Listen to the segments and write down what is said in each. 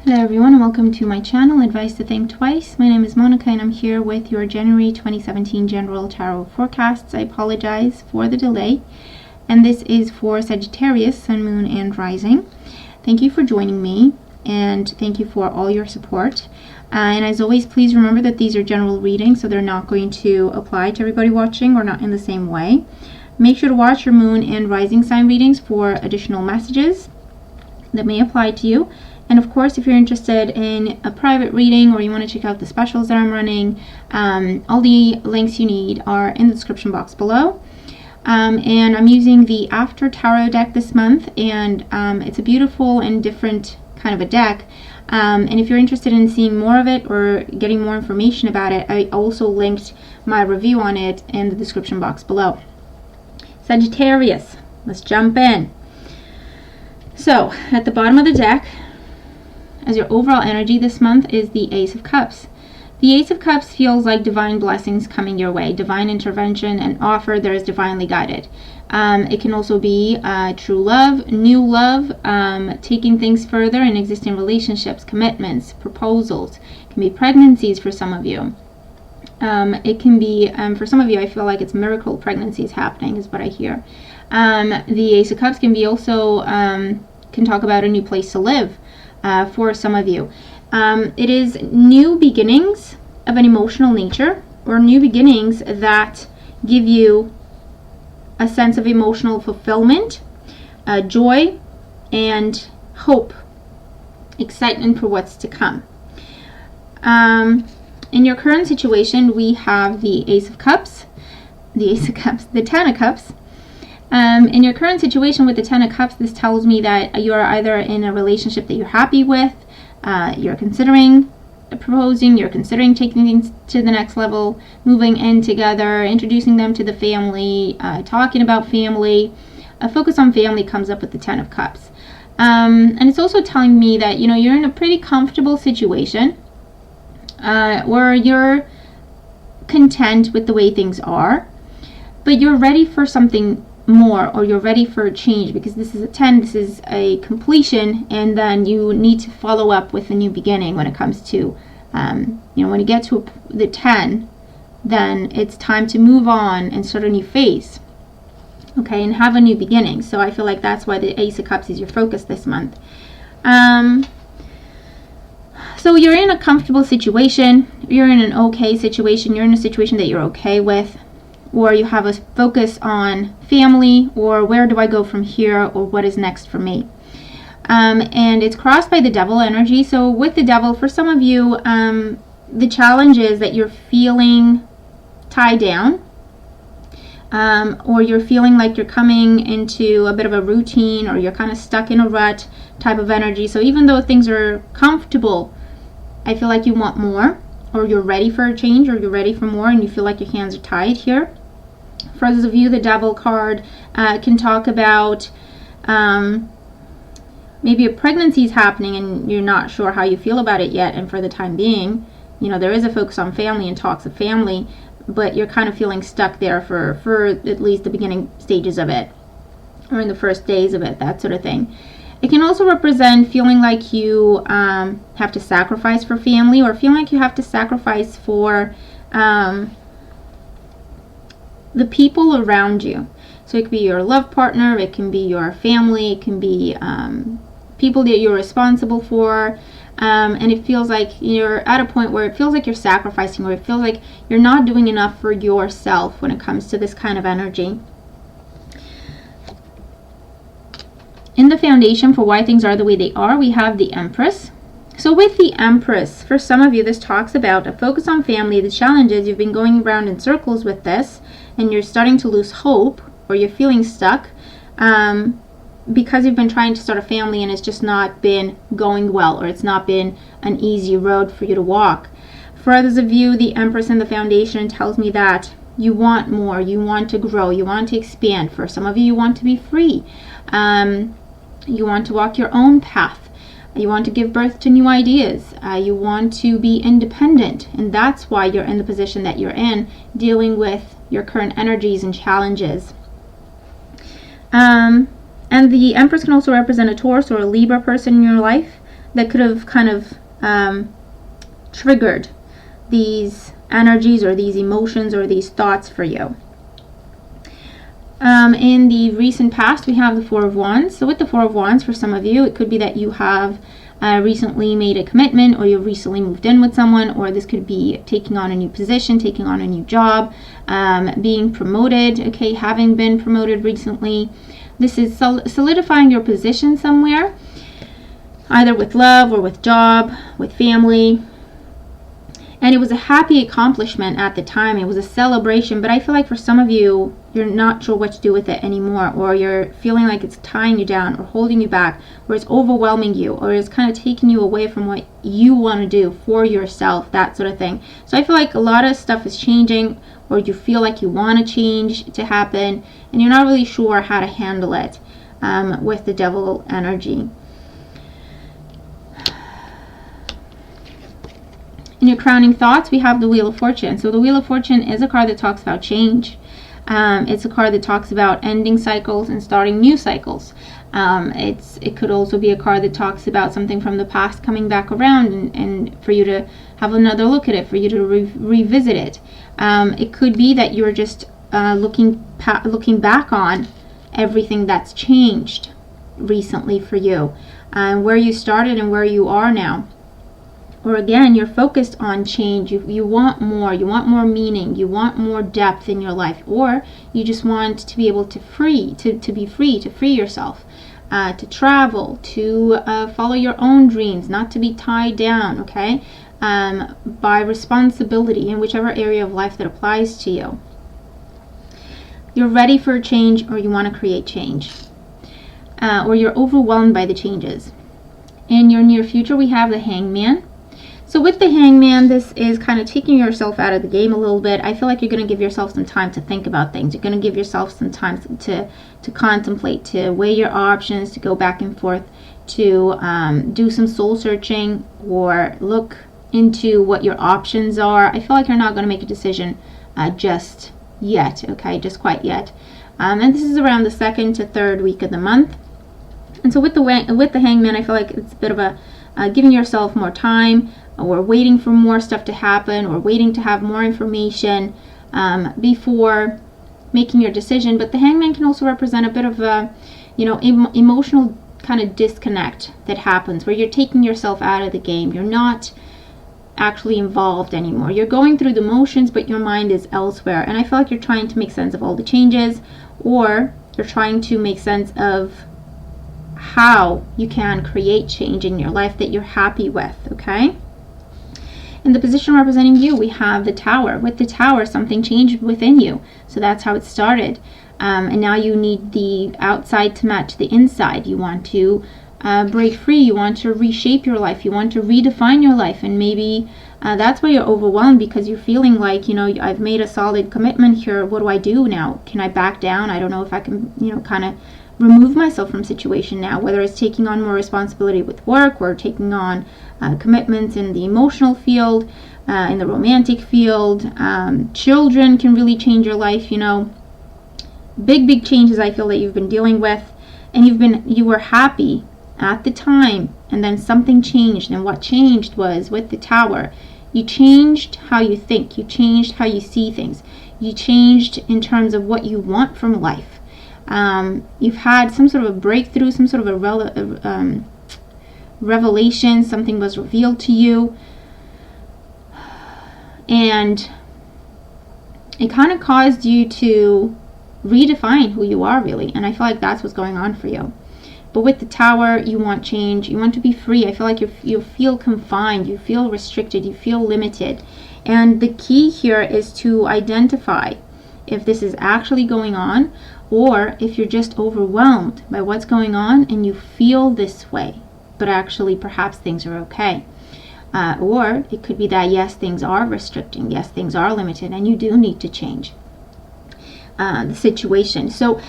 Hello everyone and welcome to my channel, Advice to Think Twice. My name is Monica and I'm here with your January 2017 General Tarot Forecasts. I apologize for the delay. And this is for Sagittarius, Sun, Moon, and Rising. Thank you for joining me and thank you for all your support. And as always, please remember that these are general readings, so they're not going to apply to everybody watching or not in the same way. Make sure to watch your Moon and Rising sign readings for additional messages that may apply to you. And of course, if you're interested in a private reading or you want to check out the specials that I'm running, all the links you need are in the description box below. And I'm using the After Tarot deck this month, and it's a beautiful and different kind of a deck. And if you're interested in seeing more of it or getting more information about it, I also linked my review on it in the description box below. Sagittarius, let's jump in. So, at the bottom of the deck, as your overall energy this month, is the Ace of Cups. The Ace of Cups feels like divine blessings coming your way, divine intervention and offer that is divinely guided. It can also be true love, new love, taking things further in existing relationships, commitments, proposals. It can be pregnancies for some of you. It can be, for some of you, I feel like it's miracle pregnancies happening is what I hear. The Ace of Cups can be also, can talk about a new place to live. For some of you, it is new beginnings of an emotional nature, or new beginnings that give you a sense of emotional fulfillment, joy, and hope, excitement for what's to come. In your current situation, we have the Ace of Cups, the Ten of Cups. In your current situation with the Ten of Cups, this tells me that you're either in a relationship that you're happy with, you're considering proposing, you're considering taking things to the next level, moving in together, introducing them to the family, talking about family. A focus on family comes up with the Ten of Cups. And it's also telling me that, you're in a pretty comfortable situation where you're content with the way things are, but you're ready for something more, or you're ready for a change, because this is a 10, this is a completion, and then you need to follow up with a new beginning when it comes to when you get to the 10, then it's time to move on and start a new phase, okay, and have a new beginning. So I feel like that's why the Ace of Cups is your focus this month. So you're in a comfortable situation, you're in an okay situation, you're in a situation that you're okay with, or you have a focus on family, or where do I go from here, or what is next for me. And it's crossed by the Devil energy. So with the Devil, for some of you, the challenge is that you're feeling tied down, or you're feeling like you're coming into a bit of a routine, or you're kind of stuck in a rut type of energy. So even though things are comfortable, I feel like you want more, or you're ready for a change, or you're ready for more, and you feel like your hands are tied here. For others of you, the Devil card can talk about maybe a pregnancy is happening and you're not sure how you feel about it yet, and for the time being, there is a focus on family and talks of family, but you're kind of feeling stuck there for at least the beginning stages of it, or in the first days of it, that sort of thing. It can also represent feeling like you have to sacrifice for family, or feeling like you have to sacrifice for the people around you. So it could be your love partner, it can be your family, it can be people that you're responsible for, and it feels like you're at a point where it feels like you're sacrificing, or it feels like you're not doing enough for yourself when it comes to this kind of energy. In the foundation for why things are the way they are, we have the Empress. So with the Empress, for some of you, this talks about a focus on family. The challenge is you've been going around in circles with this, and you're starting to lose hope, or you're feeling stuck because you've been trying to start a family and it's just not been going well, or it's not been an easy road for you to walk. For others of you, the Empress in the foundation tells me that you want more, you want to grow, you want to expand. For some of you, you want to be free. You want to walk your own path. You want to give birth to new ideas. You want to be independent, and that's why you're in the position that you're in, dealing with your current energies and challenges. And the Empress can also represent a Taurus or a Libra person in your life. that could have kind of triggered these energies or these emotions or these thoughts for you. In the recent past, we have the Four of Wands. So with the Four of Wands, for some of you, it could be that you have recently made a commitment, or you've recently moved in with someone, or this could be taking on a new position, taking on a new job, being promoted, okay, having been promoted recently. This is solidifying your position somewhere, either with love or with job, with family. And it was a happy accomplishment at the time. It was a celebration, but I feel like for some of you, you're not sure what to do with it anymore, or you're feeling like it's tying you down or holding you back, or it's overwhelming you, or it's kind of taking you away from what you want to do for yourself, that sort of thing. So I feel like a lot of stuff is changing, or you feel like you want to change to happen, and you're not really sure how to handle it with the Devil energy. In your crowning thoughts, we have the Wheel of Fortune. So the Wheel of Fortune is a card that talks about change. It's a card that talks about ending cycles and starting new cycles. It could also be a card that talks about something from the past coming back around, and for you to have another look at it, for you to revisit it. It could be that you're just looking back on everything that's changed recently for you, where you started and where you are now. Or again, you're focused on change. You want more. You want more meaning. You want more depth in your life. Or you just want to be able to be free, to free yourself, to travel, to follow your own dreams, not to be tied down, okay, by responsibility in whichever area of life that applies to you. You're ready for change, or you want to create change. Or you're overwhelmed by the changes. In your near future, we have the Hangman. So with the Hangman, this is kind of taking yourself out of the game a little bit. I feel like you're going to give yourself some time to think about things. You're going to give yourself some time to contemplate, to weigh your options, to go back and forth, to do some soul searching, or look into what your options are. I feel like you're not going to make a decision just yet, okay, just quite yet. And this is around the 2nd to 3rd week of the month. And so with the Hangman, I feel like it's a bit of a giving yourself more time, or waiting for more stuff to happen, or waiting to have more information before making your decision. But the Hangman can also represent a bit of a, emotional kind of disconnect that happens, where you're taking yourself out of the game. You're not actually involved anymore. You're going through the motions, but your mind is elsewhere. And I feel like you're trying to make sense of all the changes, or you're trying to make sense of how you can create change in your life that you're happy with, okay? In the position representing you, we have the Tower. With the Tower, something changed within you. So that's how it started. And now you need the outside to match the inside. You want to break free. You want to reshape your life. You want to redefine your life. And maybe that's why you're overwhelmed, because you're feeling like, I've made a solid commitment here. What do I do now? Can I back down? I don't know if I can, kind of remove myself from situation now, whether it's taking on more responsibility with work, or taking on commitments in the emotional field, in the romantic field. Children can really change your life, big changes I feel that you've been dealing with, and you were happy at the time, and then something changed. And what changed was, with the Tower, you changed how you think, you changed how you see things, you changed in terms of what you want from life. You've had some sort of a breakthrough, some sort of a revelation. Something was revealed to you, and it kind of caused you to redefine who you are, really. And I feel like that's what's going on for you. But with the Tower, you want change. You want to be free. I feel like you feel confined. You feel restricted. You feel limited. And the key here is to identify if this is actually going on, or if you're just overwhelmed by what's going on and you feel this way, but actually perhaps things are okay. Or it could be that, yes, things are restricting, yes, things are limited, and you do need to change the situation. So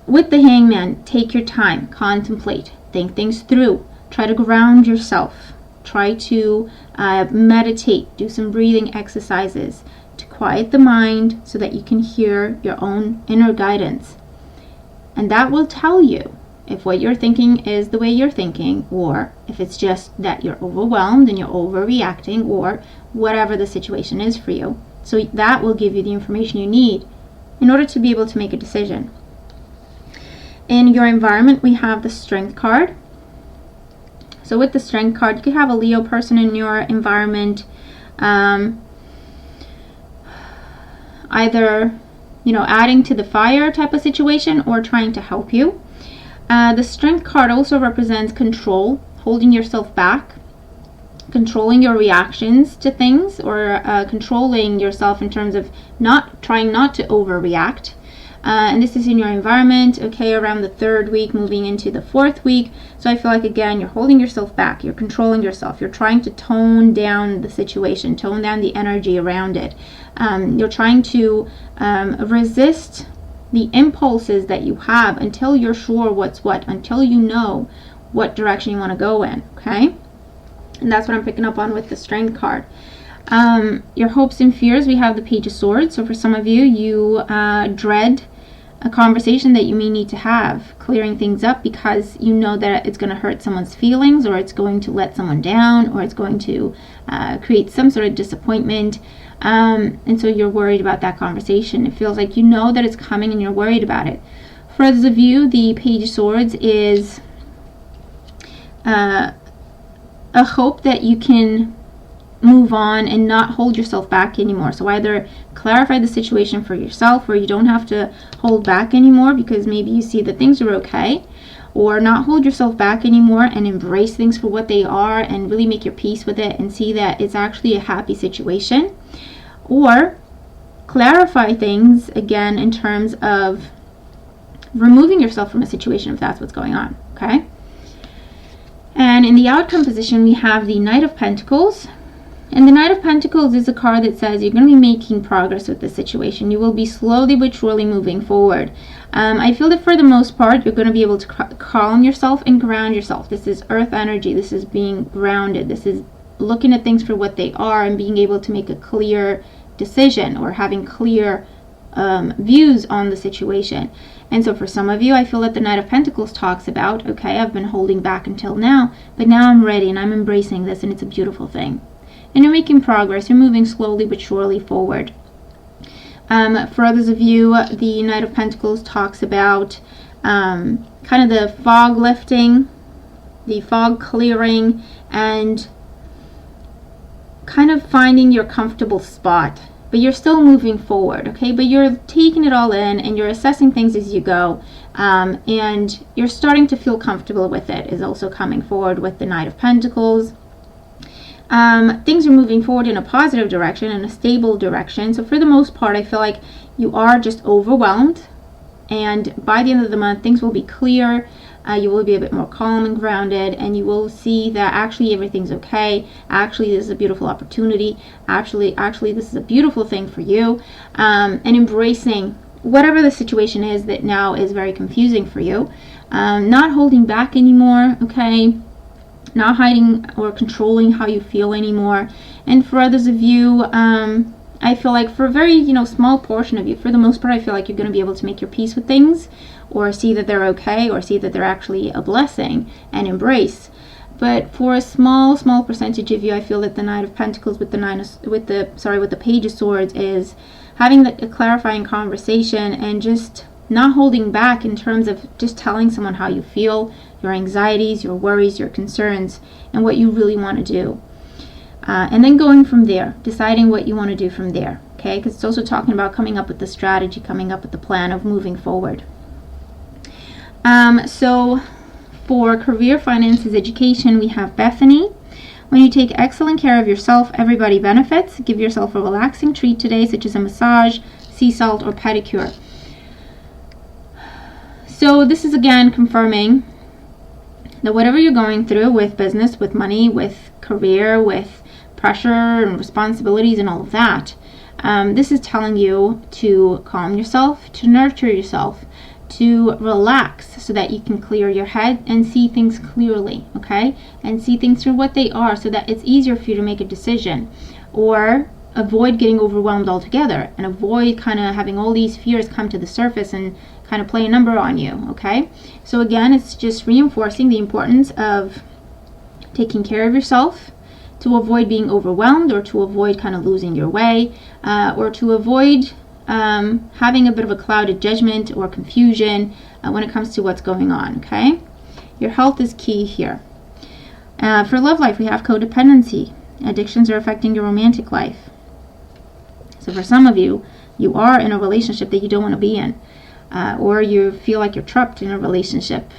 with the Hangman, take your time, contemplate, think things through, try to ground yourself, try to meditate, do some breathing exercises to quiet the mind so that you can hear your own inner guidance. And that will tell you if what you're thinking is the way you're thinking, or if it's just that you're overwhelmed and you're overreacting, or whatever the situation is for you. So that will give you the information you need in order to be able to make a decision. In your environment, we have the Strength card. So with the Strength card, you could have a Leo person in your environment, either adding to the fire type of situation or trying to help you. The Strength card also represents control, holding yourself back, controlling your reactions to things, or controlling yourself in terms of trying not to overreact. And this is in your environment, okay, around the 3rd week, moving into the 4th week. So I feel like, again, you're holding yourself back, you're controlling yourself, you're trying to tone down the situation, tone down the energy around it. You're trying to resist the impulses that you have until you're sure what's what, until you know what direction you want to go in, okay? And that's what I'm picking up on with the Strength card. Your hopes and fears, we have the Page of Swords. So for some of you, you dread a conversation that you may need to have, clearing things up because you know that it's going to hurt someone's feelings, or it's going to let someone down, or it's going to create some sort of disappointment. And so you're worried about that conversation. It feels like you know that it's coming and you're worried about it. For others of you, the Page of Swords is a hope that you can move on and not hold yourself back anymore. So either clarify the situation for yourself where you don't have to hold back anymore because maybe you see that things are okay, or not hold yourself back anymore and embrace things for what they are and really make your peace with it and see that it's actually a happy situation, or clarify things again in terms of removing yourself from a situation if that's what's going on, okay? And in the outcome position, we have the Knight of Pentacles. And the Knight of Pentacles is a card that says you're going to be making progress with the situation. You will be slowly but surely moving forward. I feel that for the most part, you're going to be able to calm yourself and ground yourself. This is earth energy. This is being grounded. This is looking at things for what they are and being able to make a clear decision, or having clear views on the situation. And so for some of you, I feel that the Knight of Pentacles talks about, okay, I've been holding back until now, but now I'm ready and I'm embracing this, and it's a beautiful thing. And you're making progress. You're moving slowly but surely forward. For others of you, the Knight of Pentacles talks about kind of the fog lifting, the fog clearing, and kind of finding your comfortable spot. But you're still moving forward, okay? But you're taking it all in and you're assessing things as you go. And you're starting to feel comfortable with it, is also coming forward with the Knight of Pentacles. Things are moving forward in a positive direction, in a stable direction. So for the most part, I feel like you are just overwhelmed, and by the end of the month, things will be clear. You will be a bit more calm and grounded, and you will see that actually everything's okay. Actually, this is a beautiful opportunity. Actually, this is a beautiful thing for you. And embracing whatever the situation is that now is very confusing for you. Not holding back anymore, okay? Not hiding or controlling how you feel anymore. And for others of you, I feel like for a very small portion of you, for the most part, I feel like you're going to be able to make your peace with things, or see that they're okay, or see that they're actually a blessing and embrace. But for a small percentage of you, I feel that the Knight of Pentacles with the Page of Swords is having a clarifying conversation and just not holding back in terms of just telling someone how you feel, your anxieties, your worries, your concerns, and what you really want to do. And then going from there, deciding what you want to do from there, okay? Because it's also talking about coming up with the strategy, coming up with the plan of moving forward. So for career, finances, education, we have Bethany. When you take excellent care of yourself, everybody benefits. Give yourself a relaxing treat today, such as a massage, sea salt, or pedicure. So this is again confirming that whatever you're going through with business, with money, with career, with pressure and responsibilities and all of that, this is telling you to calm yourself, to nurture yourself, to relax so that you can clear your head and see things clearly, okay? And see things for what they are so that it's easier for you to make a decision, or avoid getting overwhelmed altogether and avoid kind of having all these fears come to the surface and kind of play a number on you, okay? So again, it's just reinforcing the importance of taking care of yourself to avoid being overwhelmed, or to avoid kind of losing your way, or to avoid having a bit of a clouded judgment or confusion when it comes to what's going on, okay? Your health is key here. For love life, we have codependency. Addictions are affecting your romantic life. So for some of you, you are in a relationship that you don't want to be in, or you feel like you're trapped in a relationship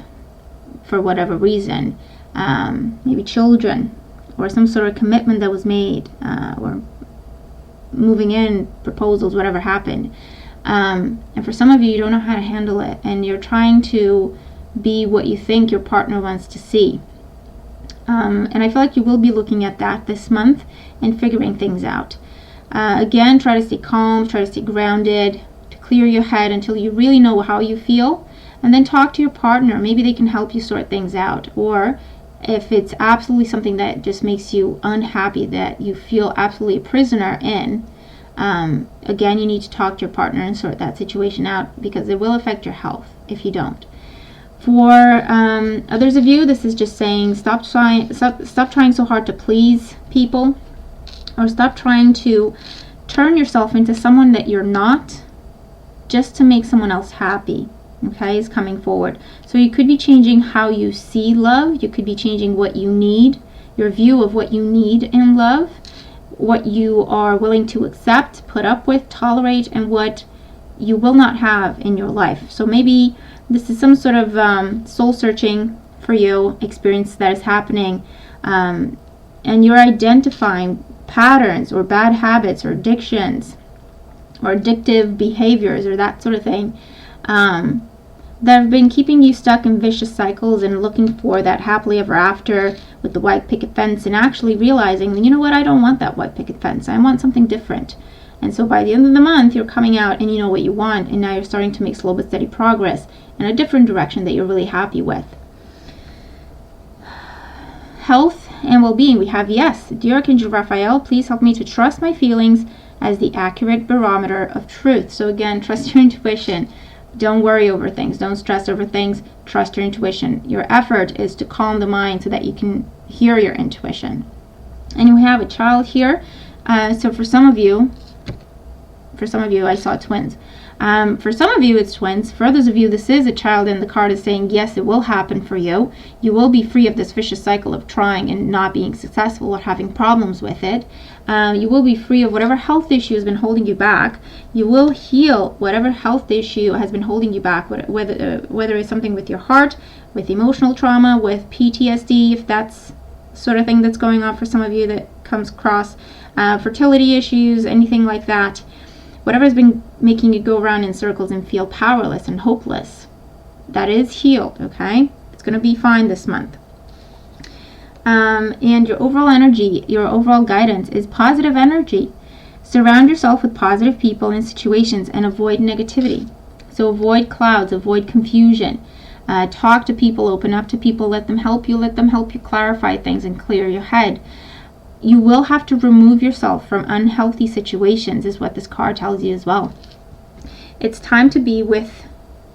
for whatever reason, maybe children, or some sort of commitment that was made, or moving in, proposals, whatever happened. And for some of you, you don't know how to handle it, and you're trying to be what you think your partner wants to see. And I feel like you will be looking at that this month and figuring things out. Again, try to stay calm, try to stay grounded, to clear your head until you really know how you feel, and then talk to your partner. Maybe they can help you sort things out. Or if it's absolutely something that just makes you unhappy, that you feel absolutely a prisoner in, again, you need to talk to your partner and sort that situation out, because it will affect your health if you don't. For others of you, this is just saying stop trying so hard to please people, or stop trying to turn yourself into someone that you're not just to make someone else happy. Okay, is coming forward. So you could be changing how you see love. You could be changing what you need, your view of what you need in love, what you are willing to accept, put up with, tolerate, and what you will not have in your life. So maybe this is some sort of soul searching for you experience that is happening, and you're identifying patterns or bad habits or addictions or addictive behaviors or that sort of thing that have been keeping you stuck in vicious cycles and looking for that happily ever after with the white picket fence, and actually realizing, you know what, I don't want that white picket fence. I want something different. And so by the end of the month, you're coming out and you know what you want, and now you're starting to make slow but steady progress in a different direction that you're really happy with. Health and well-being, we have yes. Dear Archangel Raphael, please help me to trust my feelings as the accurate barometer of truth. So again, trust your intuition. Don't worry over things. Don't stress over things. Trust your intuition. Your effort is to calm the mind so that you can hear your intuition. And you have a child here. So for some of you, I saw twins. For some of you, it's twins. For others of you, this is a child, and the card is saying, yes, it will happen for you. You will be free of this vicious cycle of trying and not being successful or having problems with it. You will be free of whatever health issue has been holding you back. You will heal whatever health issue has been holding you back, whether it's something with your heart, with emotional trauma, with PTSD, if that's sort of thing that's going on for some of you that comes across, fertility issues, anything like that. Whatever has been making you go around in circles and feel powerless and hopeless, that is healed, okay? It's going to be fine this month. And your overall energy, your overall guidance is positive energy. Surround yourself with positive people and situations and avoid negativity. So avoid clouds, avoid confusion. Talk to people, open up to people, let them help you clarify things and clear your head. You will have to remove yourself from unhealthy situations, is what this card tells you as well. It's time to be with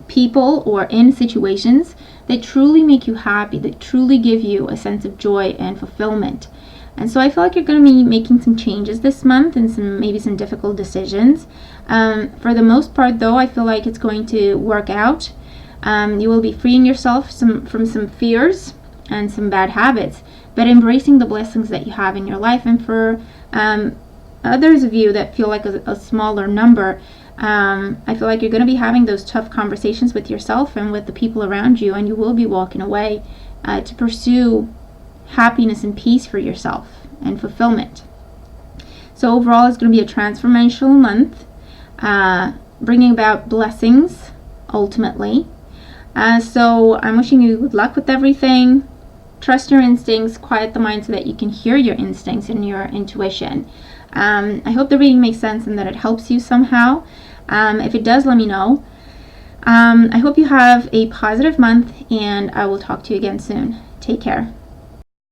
people or in situations that truly make you happy, that truly give you a sense of joy and fulfillment. And so I feel like you're going to be making some changes this month and maybe some difficult decisions. For the most part, though, I feel like it's going to work out. You will be freeing yourself from some fears and some bad habits, but embracing the blessings that you have in your life. And for others of you that feel like a smaller number, I feel like you're going to be having those tough conversations with yourself and with the people around you, and you will be walking away to pursue happiness and peace for yourself and fulfillment. So overall, it's going to be a transformational month, bringing about blessings ultimately. So I'm wishing you good luck with everything. Trust your instincts, quiet the mind so that you can hear your instincts and your intuition. I hope the reading makes sense and that it helps you somehow. If it does, let me know. I hope you have a positive month, and I will talk to you again soon. Take care.